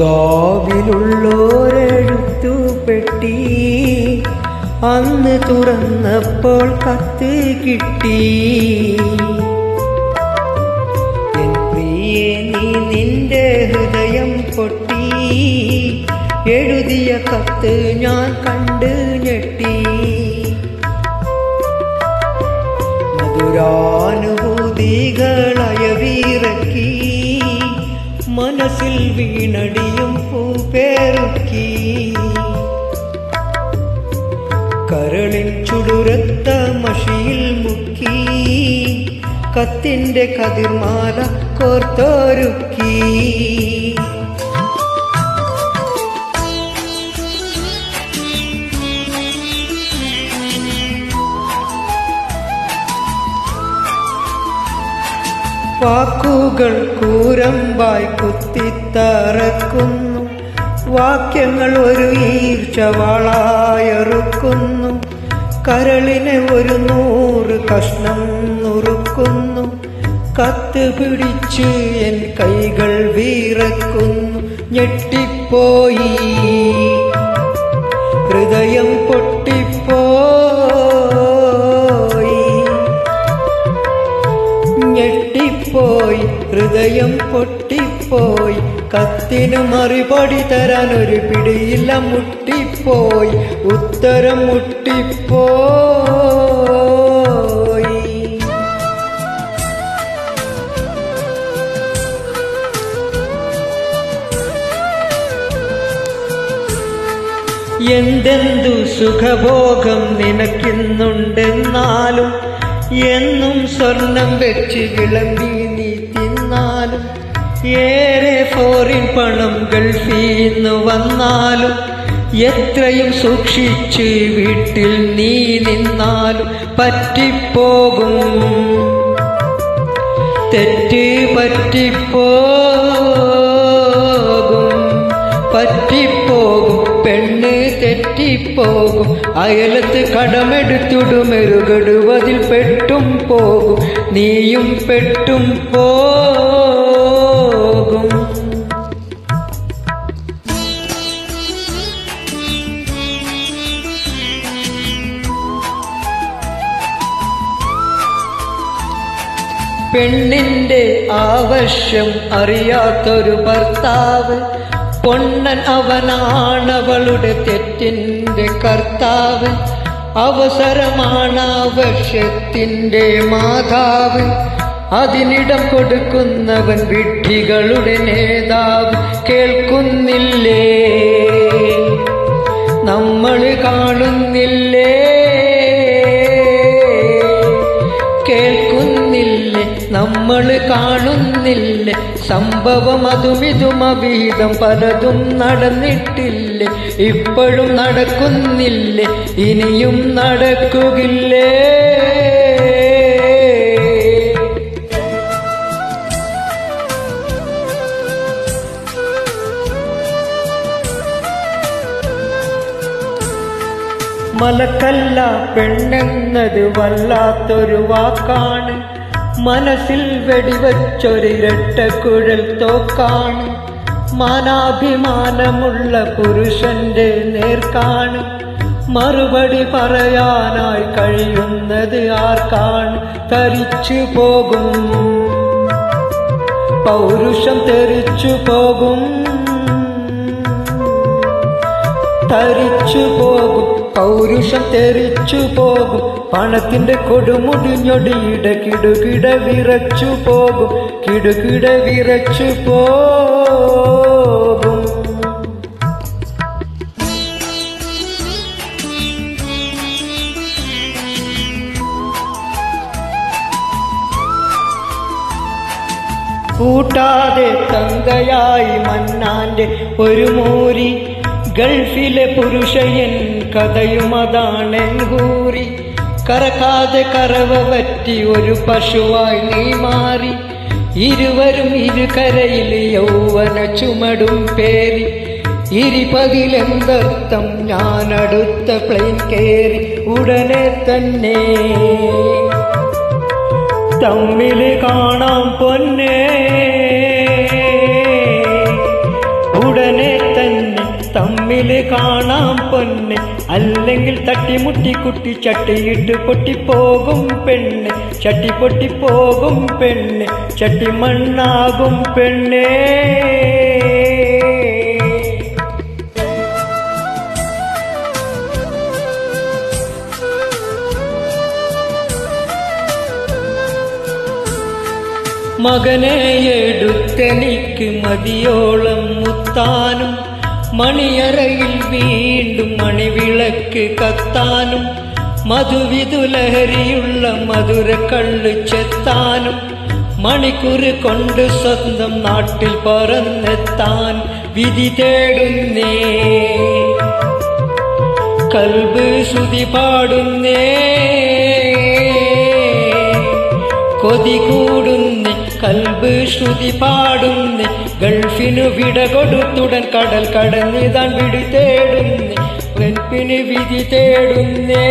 ബറോദാവിലുള്ളോരെഴുത്തു പെട്ടി അന്ന് തുറന്നപ്പോൾ കത്ത് കിട്ടി. എൻ പ്രിയേ നീ നിന്റെ ഹൃദയം പൊട്ടി, എഴുതിയ കത്ത് ഞാൻ കണ്ട് ഞെട്ടി. മധുരാനുഭൂതികളയവിറക്കി, മനസ്സിൽ വീണടിയും പൂപ്പേറുക്കി. കരളിൽ ചുടുരത്ത മഷിയിൽ മുക്കി, കത്തിന്റെ കതിർമാല കോർത്തൊരുക്കി. വാക്കുകൾ കൂരമ്പായി കുത്തിത്തറക്കുന്നു, വാക്യങ്ങൾ ഒരു ഈർച്ചവാളായറുക്കുന്നു. കരളിനെ 100 കഷ്ണം നുറുക്കുന്നു, കത്ത് പിടിച്ച് എൻ കൈകൾ വിറക്കുന്നു. ഞെട്ടിപ്പോയി ഹൃദയം പൊട്ടിപ്പോയി, ഞെട്ടിപ്പോയി ഹൃദയം പൊട്ടിപ്പോയി. കത്തിന് മറുപടി തരാൻ ഒരു പിടിയില്ല, മുട്ടിപ്പോയി ഉത്തരം മുട്ടിപ്പോയി. എന്തെന്തു സുഖഭോഗം നിനക്കിന്നുണ്ടെന്നാലും, എന്നും സ്വർണം വെച്ച് വിളമ്പി നീ തിന്നാലും, ഏറെ ഫോറിൻ പണം ഗൾഫീന്ന് വന്നാലും, എത്രയും സൂക്ഷിച്ച് വീട്ടിൽ നീ നിന്നാലും പറ്റിപ്പോകും, തെറ്റ് പറ്റിപ്പോകും, പറ്റിപ്പോകും, പെണ്ണ് തെറ്റിപ്പോകും. അയലത്ത് കടമെടുത്തുടുമെരുകടുവതിൽ പെട്ടും പോകും, നീയും പെട്ടും പോകും. പെണ്ണിന്റെ ആവശ്യം അറിയാത്തൊരു ഭർത്താവ്, പൊണ്ണൻ അവനാണവളുടെ തെറ്റിന്റെ കർത്താവ്. അവസരമാണ് ആവശ്യത്തിന്റെ മാതാവ്, അതിനിടം കൊടുക്കുന്നവൻ വിഡ്ഢികളുടെ നേതാവ്. കേൾക്കുന്നില്ലേ നമ്മൾ കാണുന്നില്ലേ, കേൾക്കുന്നില്ലേ നമ്മൾ കാണുന്നില്ലേ. സംഭവം അതുമിതും അഭീതം പലതും നടന്നിട്ടില്ലേ, ഇപ്പോഴും നടക്കുന്നില്ലേ, ഇനിയും നടക്കുകില്ലേ. മലക്കല്ല പെണ്ണെന്നത് വല്ലാത്തൊരു വാക്കാണ്, മനസ്സിൽ വെടിവച്ചൊരിരട്ടക്കുഴൽ തോക്കാണ്. മാനാഭിമാനമുള്ള പുരുഷന്റെ നേർക്കാണ്, മറുപടി പറയാനായി കഴിയുന്നത് ആർക്കാണ്. തരിച്ചു പോകും പൗരുഷം, തെറിച്ചു പോകും, തരിച്ചു പോകും പൗരുഷം, തെറിച്ചു പോകും. പണത്തിന്റെ കൊടുമുടിഞ്ഞൊടിയുടെ കിടുകിട വിറച്ചു പോകും, കിടുകിട വിറച്ചു പോകും. കൂട്ടാതെ തങ്കയായി മന്നാന്റെ ഒരു മൂരി, ഗൾഫിലെ പുരുഷയൻ കഥയുമതാണെൻ ഹൂറി. കറക്കാതെ കറവ പറ്റി ഒരു പശുവായി നീ മാറി, ഇരുവരും ഇരുകരയിൽ യൗവന ചുമടും പേരി. ഇരുപതിലെന്തർത്ഥം ഞാനടുത്ത പ്ലെയിൻ കേറി, ഉടനെ തന്നെ തമ്മില് കാണാം പൊന്നേ, ഉടനെ തമ്മില് കാണാം പൊന്നെ, അല്ലെങ്കിൽ തട്ടിമുട്ടി കുട്ടി ചട്ടിയിട്ട് പൊട്ടിപ്പോകും പെണ്ണ്, ചട്ടി പൊട്ടിപ്പോകും പെണ്ണ്, ചട്ടി മണ്ണാകും പെണ്ണേ. മകനെ എടുത്തെനിക്ക് മതിയോളം മുത്താനും, മണിയറയിൽ വീണ്ടും മണിവിളക്ക് കത്താനും, മധുവിധുലഹരിയുള്ള മധുരക്കള്ള് ചെത്താനും, മണിക്കൂർ കൊണ്ട് സ്വന്തം നാട്ടിൽ പറന്നെത്താൻ വിധി തേടുന്നേ. കൽബ് ശ്രുതി പാടുന്നേ, കൊതി കൂടുന്നേ, കൽബ് ശ്രുതി പാടുന്നേ. ഗൾഫിനു വിട കൊടുത്തുടൻ കടൽ കടന്നിതാൻ വിടി തേടുന്നേ, വെൻപിന് വിധി തേടുന്നേ.